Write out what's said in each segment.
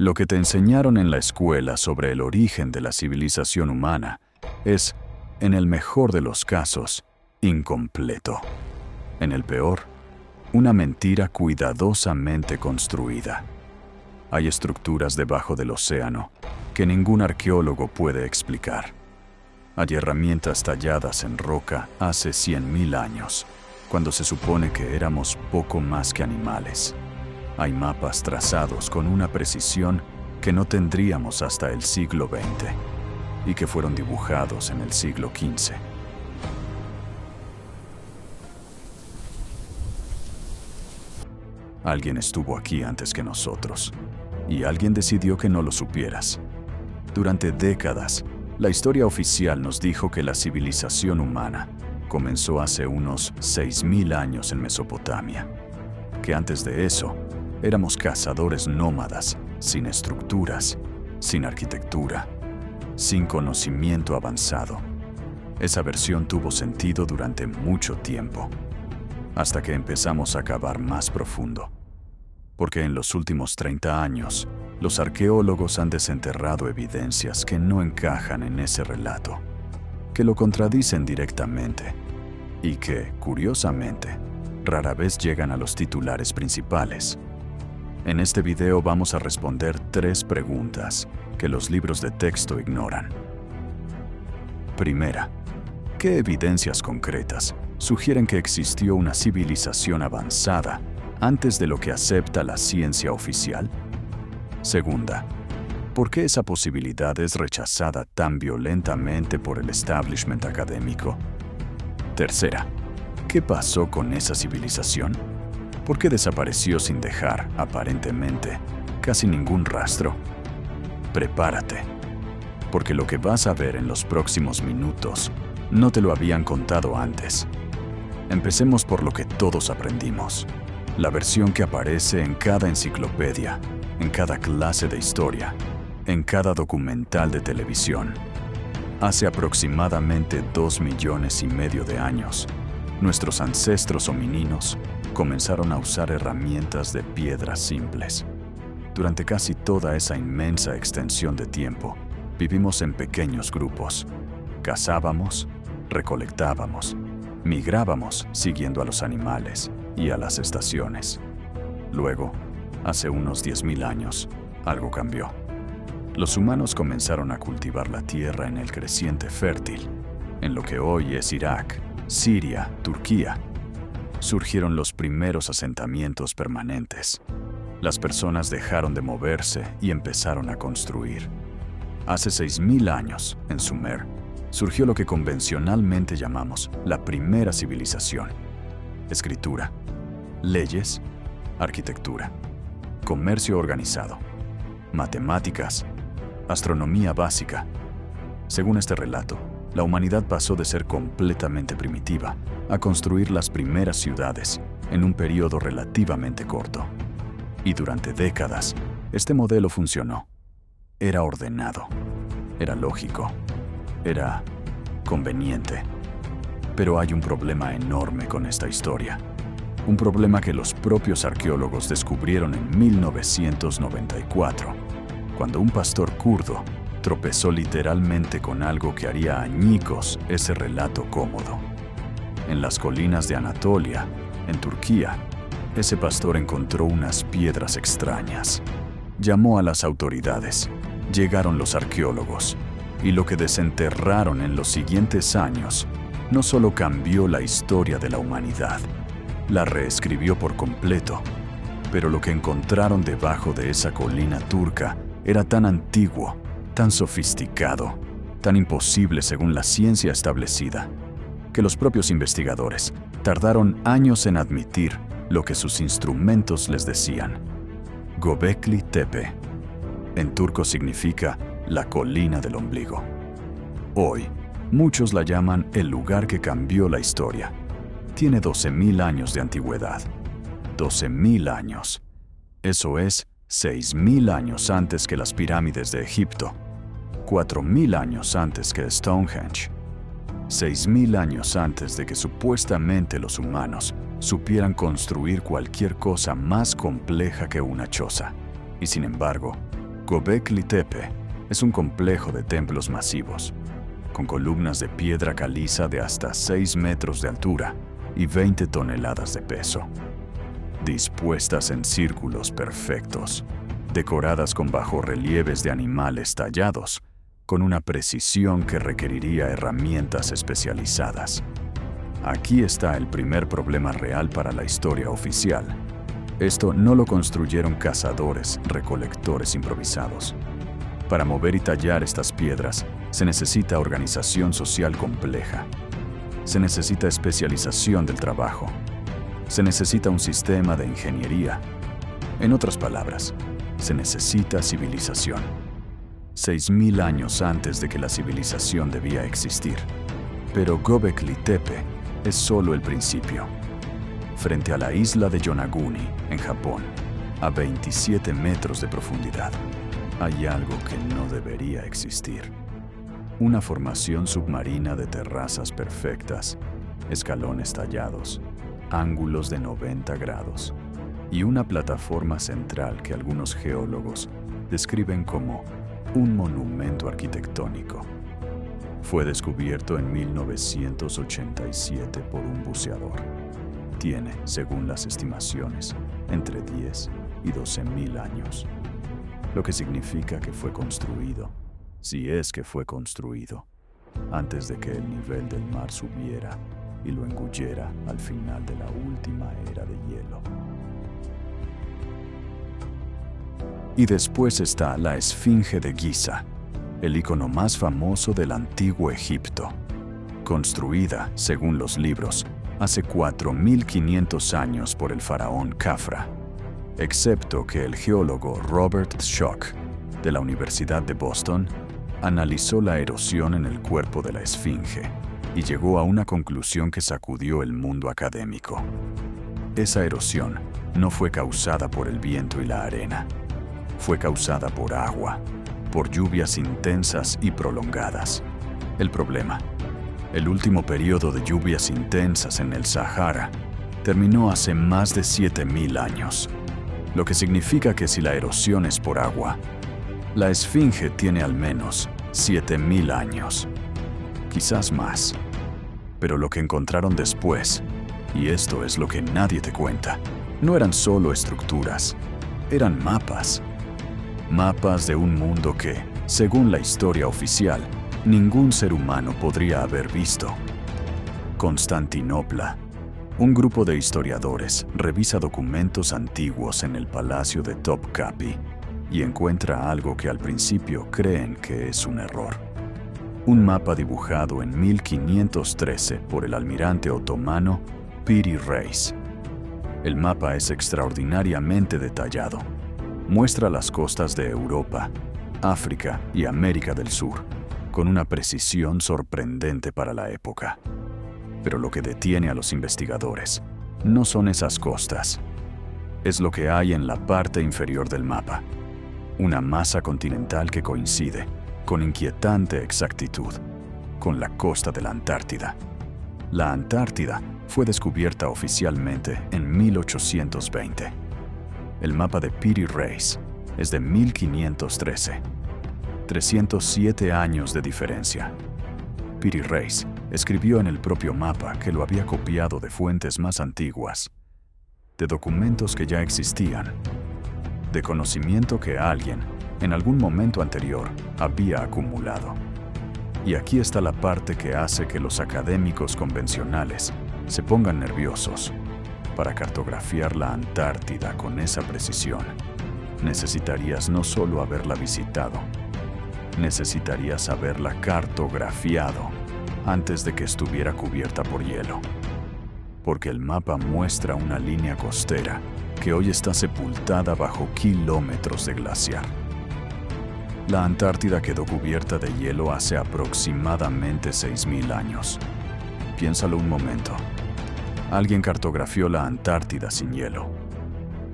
Lo que te enseñaron en la escuela sobre el origen de la civilización humana es, en el mejor de los casos, incompleto. En el peor, una mentira cuidadosamente construida. Hay estructuras debajo del océano que ningún arqueólogo puede explicar. Hay herramientas talladas en roca hace 100.000 años, cuando se supone que éramos poco más que animales. Hay mapas trazados con una precisión que no tendríamos hasta el siglo XX y que fueron dibujados en el siglo XV. Alguien estuvo aquí antes que nosotros, y alguien decidió que no lo supieras. Durante décadas, la historia oficial nos dijo que la civilización humana comenzó hace unos 6.000 años en Mesopotamia, que antes de eso éramos cazadores nómadas, sin estructuras, sin arquitectura, sin conocimiento avanzado. Esa versión tuvo sentido durante mucho tiempo, hasta que empezamos a cavar más profundo. Porque en los últimos 30 años, los arqueólogos han desenterrado evidencias que no encajan en ese relato, que lo contradicen directamente y que, curiosamente, rara vez llegan a los titulares principales. En este video vamos a responder 3 preguntas que los libros de texto ignoran. Primera, ¿qué evidencias concretas sugieren que existió una civilización avanzada antes de lo que acepta la ciencia oficial? Segunda, ¿por qué esa posibilidad es rechazada tan violentamente por el establishment académico? Tercera, ¿qué pasó con esa civilización? ¿Por qué desapareció sin dejar, aparentemente, casi ningún rastro? Prepárate, porque lo que vas a ver en los próximos minutos no te lo habían contado antes. Empecemos por lo que todos aprendimos, la versión que aparece en cada enciclopedia, en cada clase de historia, en cada documental de televisión. Hace aproximadamente 2,5 millones de años, nuestros ancestros homininos comenzaron a usar herramientas de piedras simples. Durante casi toda esa inmensa extensión de tiempo, vivimos en pequeños grupos. Cazábamos, recolectábamos, migrábamos siguiendo a los animales y a las estaciones. Luego, hace unos 10.000 años, algo cambió. Los humanos comenzaron a cultivar la tierra en el creciente fértil, en lo que hoy es Irak, Siria, Turquía. Surgieron los primeros asentamientos permanentes. Las personas dejaron de moverse y empezaron a construir. Hace 6.000 años, en Sumer, surgió lo que convencionalmente llamamos la primera civilización. Escritura, leyes, arquitectura, comercio organizado, matemáticas, astronomía básica. Según este relato, la humanidad pasó de ser completamente primitiva a construir las primeras ciudades en un periodo relativamente corto. Y durante décadas, este modelo funcionó. Era ordenado, era lógico, era conveniente. Pero hay un problema enorme con esta historia. Un problema que los propios arqueólogos descubrieron en 1994, cuando un pastor kurdo tropezó literalmente con algo que haría añicos ese relato cómodo. En las colinas de Anatolia, en Turquía, ese pastor encontró unas piedras extrañas. Llamó a las autoridades, llegaron los arqueólogos, y lo que desenterraron en los siguientes años no solo cambió la historia de la humanidad, la reescribió por completo, pero lo que encontraron debajo de esa colina turca era tan antiguo, tan sofisticado, tan imposible según la ciencia establecida, que los propios investigadores tardaron años en admitir lo que sus instrumentos les decían. Göbekli Tepe, en turco significa la colina del ombligo. Hoy, muchos la llaman el lugar que cambió la historia. Tiene 12.000 años de antigüedad. 12.000 años. Eso es 6.000 años antes que las pirámides de Egipto. 4.000 años antes que Stonehenge. 6.000 años antes de que supuestamente los humanos supieran construir cualquier cosa más compleja que una choza. Y sin embargo, Göbekli Tepe es un complejo de templos masivos, con columnas de piedra caliza de hasta 6 metros de altura y 20 toneladas de peso, dispuestas en círculos perfectos, decoradas con bajorrelieves de animales tallados, con una precisión que requeriría herramientas especializadas. Aquí está el primer problema real para la historia oficial. Esto no lo construyeron cazadores-recolectores improvisados. Para mover y tallar estas piedras, se necesita organización social compleja. Se necesita especialización del trabajo. Se necesita un sistema de ingeniería. En otras palabras, se necesita civilización. 6.000 años antes de que la civilización debía existir. Pero Göbekli Tepe es solo el principio. Frente a la isla de Yonaguni, en Japón, a 27 metros de profundidad, hay algo que no debería existir. Una formación submarina de terrazas perfectas, escalones tallados, ángulos de 90 grados y una plataforma central que algunos geólogos describen como un monumento arquitectónico. Fue descubierto en 1987 por un buceador. Tiene, según las estimaciones, entre 10 y 12.000 años, lo que significa que fue construido, si es que fue construido, antes de que el nivel del mar subiera y lo engullera al final de la última era de hielo. Y después está la Esfinge de Giza, el icono más famoso del antiguo Egipto, construida, según los libros, hace 4.500 años por el faraón Khafra, excepto que el geólogo Robert Schoch, de la Universidad de Boston, analizó la erosión en el cuerpo de la esfinge y llegó a una conclusión que sacudió el mundo académico. Esa erosión no fue causada por el viento y la arena, fue causada por agua, por lluvias intensas y prolongadas. El problema: el último periodo de lluvias intensas en el Sahara terminó hace más de 7.000 años, lo que significa que si la erosión es por agua, la esfinge tiene al menos 7.000 años, quizás más. Pero lo que encontraron después, y esto es lo que nadie te cuenta, no eran solo estructuras, eran mapas. Mapas de un mundo que, según la historia oficial, ningún ser humano podría haber visto. Constantinopla. Un grupo de historiadores revisa documentos antiguos en el palacio de Topkapi y encuentra algo que al principio creen que es un error. Un mapa dibujado en 1513 por el almirante otomano Piri Reis. El mapa es extraordinariamente detallado. Muestra las costas de Europa, África y América del Sur, con una precisión sorprendente para la época. Pero lo que detiene a los investigadores no son esas costas. Es lo que hay en la parte inferior del mapa. Una masa continental que coincide, con inquietante exactitud, con la costa de la Antártida. La Antártida fue descubierta oficialmente en 1820. El mapa de Piri Reis es de 1513. 307 años de diferencia. Piri Reis escribió en el propio mapa que lo había copiado de fuentes más antiguas, de documentos que ya existían, de conocimiento que alguien, en algún momento anterior, había acumulado. Y aquí está la parte que hace que los académicos convencionales se pongan nerviosos. Para cartografiar la Antártida con esa precisión, necesitarías no solo haberla visitado, necesitarías haberla cartografiado antes de que estuviera cubierta por hielo. Porque el mapa muestra una línea costera que hoy está sepultada bajo kilómetros de glaciar. La Antártida quedó cubierta de hielo hace aproximadamente 6.000 años. Piénsalo un momento. Alguien cartografió la Antártida sin hielo.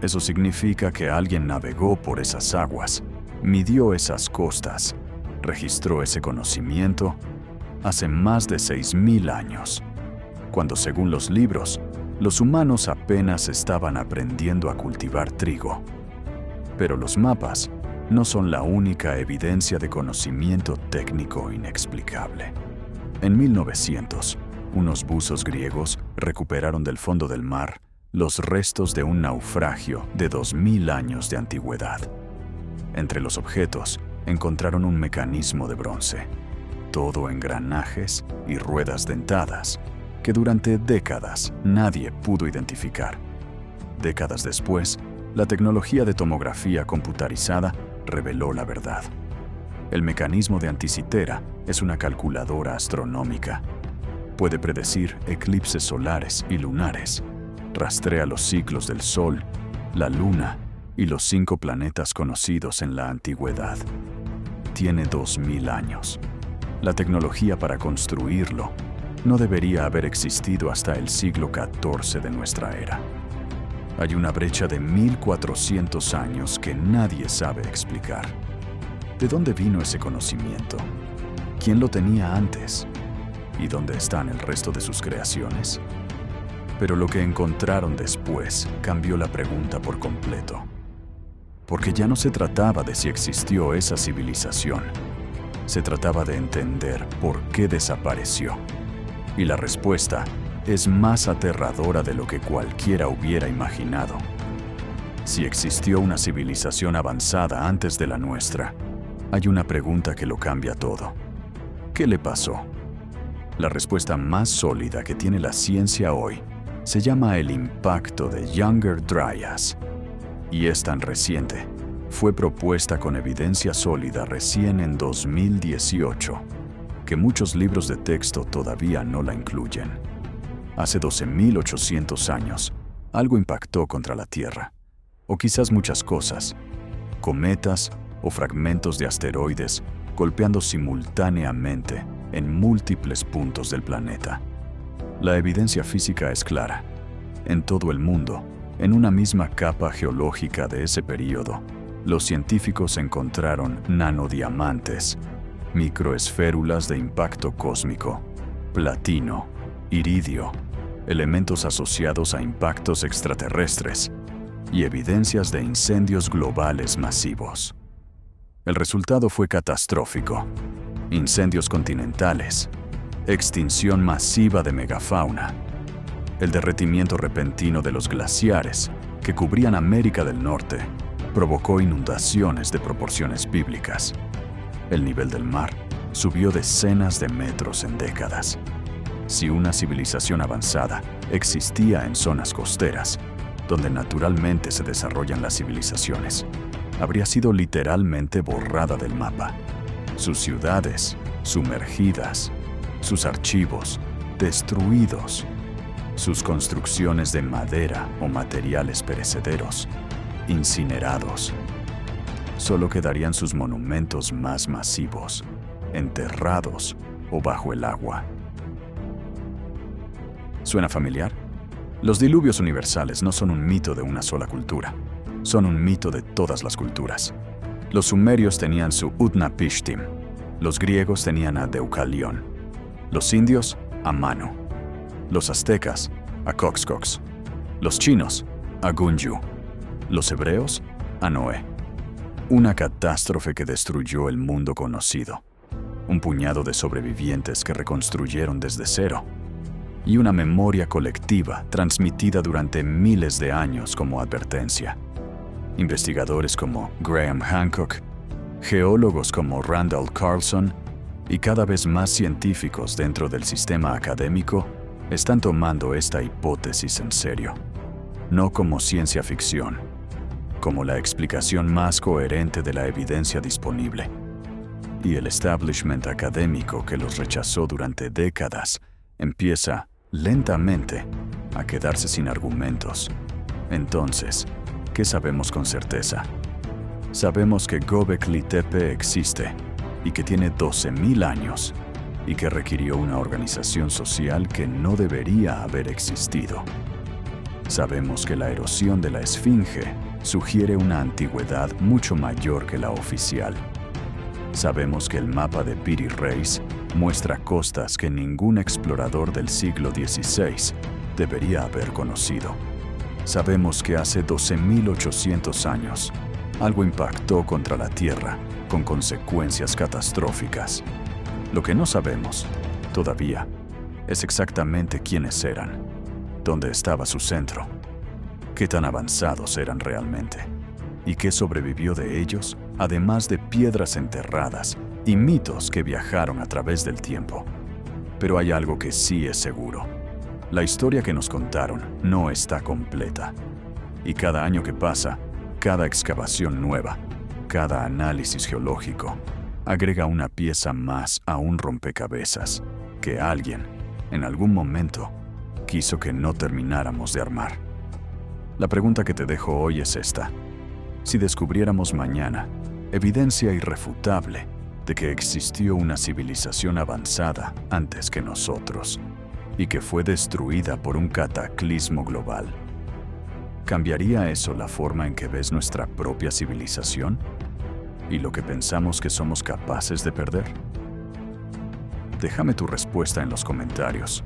Eso significa que alguien navegó por esas aguas, midió esas costas, registró ese conocimiento hace más de 6.000 años, cuando según los libros, los humanos apenas estaban aprendiendo a cultivar trigo. Pero los mapas no son la única evidencia de conocimiento técnico inexplicable. En 1900, unos buzos griegos recuperaron del fondo del mar los restos de un naufragio de 2000 años de antigüedad. Entre los objetos encontraron un mecanismo de bronce, todo engranajes y ruedas dentadas, que durante décadas nadie pudo identificar. Décadas después, la tecnología de tomografía computarizada reveló la verdad. El mecanismo de Anticitera es una calculadora astronómica. Puede predecir eclipses solares y lunares. Rastrea los ciclos del Sol, la Luna y los 5 planetas conocidos en la antigüedad. Tiene 2000 años. La tecnología para construirlo no debería haber existido hasta el siglo XIV de nuestra era. Hay una brecha de 1400 años que nadie sabe explicar. ¿De dónde vino ese conocimiento? ¿Quién lo tenía antes? ¿Y dónde están el resto de sus creaciones? Pero lo que encontraron después cambió la pregunta por completo. Porque ya no se trataba de si existió esa civilización. Se trataba de entender por qué desapareció. Y la respuesta es más aterradora de lo que cualquiera hubiera imaginado. Si existió una civilización avanzada antes de la nuestra, hay una pregunta que lo cambia todo. ¿Qué le pasó? La respuesta más sólida que tiene la ciencia hoy se llama el impacto de Younger Dryas. Y es tan reciente. Fue propuesta con evidencia sólida recién en 2018, que muchos libros de texto todavía no la incluyen. Hace 12.800 años, algo impactó contra la Tierra. O quizás muchas cosas. Cometas o fragmentos de asteroides golpeando simultáneamente en múltiples puntos del planeta. La evidencia física es clara. En todo el mundo, en una misma capa geológica de ese período, los científicos encontraron nanodiamantes, microesférulas de impacto cósmico, platino, iridio, elementos asociados a impactos extraterrestres y evidencias de incendios globales masivos. El resultado fue catastrófico. Incendios continentales, extinción masiva de megafauna, el derretimiento repentino de los glaciares que cubrían América del Norte provocó inundaciones de proporciones bíblicas. El nivel del mar subió decenas de metros en décadas. Si una civilización avanzada existía en zonas costeras, donde naturalmente se desarrollan las civilizaciones, habría sido literalmente borrada del mapa. Sus ciudades, sumergidas, sus archivos, destruidos, sus construcciones de madera o materiales perecederos, incinerados. Solo quedarían sus monumentos más masivos, enterrados o bajo el agua. ¿Suena familiar? Los diluvios universales no son un mito de una sola cultura, son un mito de todas las culturas. Los sumerios tenían su Utnapishtim, los griegos tenían a Deucalión, los indios a Manu, los aztecas a Coxcox, los chinos a Gunyu, los hebreos a Noé. Una catástrofe que destruyó el mundo conocido, un puñado de sobrevivientes que reconstruyeron desde cero, y una memoria colectiva transmitida durante miles de años como advertencia. Investigadores como Graham Hancock, geólogos como Randall Carlson y cada vez más científicos dentro del sistema académico están tomando esta hipótesis en serio, no como ciencia ficción, como la explicación más coherente de la evidencia disponible. Y el establishment académico que los rechazó durante décadas empieza lentamente a quedarse sin argumentos. Entonces, ¿qué sabemos con certeza? Sabemos que Göbekli Tepe existe y que tiene 12.000 años y que requirió una organización social que no debería haber existido. Sabemos que la erosión de la Esfinge sugiere una antigüedad mucho mayor que la oficial. Sabemos que el mapa de Piri Reis muestra costas que ningún explorador del siglo XVI debería haber conocido. Sabemos que hace 12.800 años, Algo impactó contra la Tierra, con consecuencias catastróficas. Lo que no sabemos, todavía, es exactamente quiénes eran, dónde estaba su centro, qué tan avanzados eran realmente, y qué sobrevivió de ellos, además de piedras enterradas y mitos que viajaron a través del tiempo. Pero hay algo que sí es seguro. La historia que nos contaron no está completa. Y cada año que pasa, cada excavación nueva, cada análisis geológico, agrega una pieza más a un rompecabezas que alguien, en algún momento, quiso que no termináramos de armar. La pregunta que te dejo hoy es esta. Si descubriéramos mañana evidencia irrefutable de que existió una civilización avanzada antes que nosotros y que fue destruida por un cataclismo global, ¿cambiaría eso la forma en que ves nuestra propia civilización y lo que pensamos que somos capaces de perder? Déjame tu respuesta en los comentarios.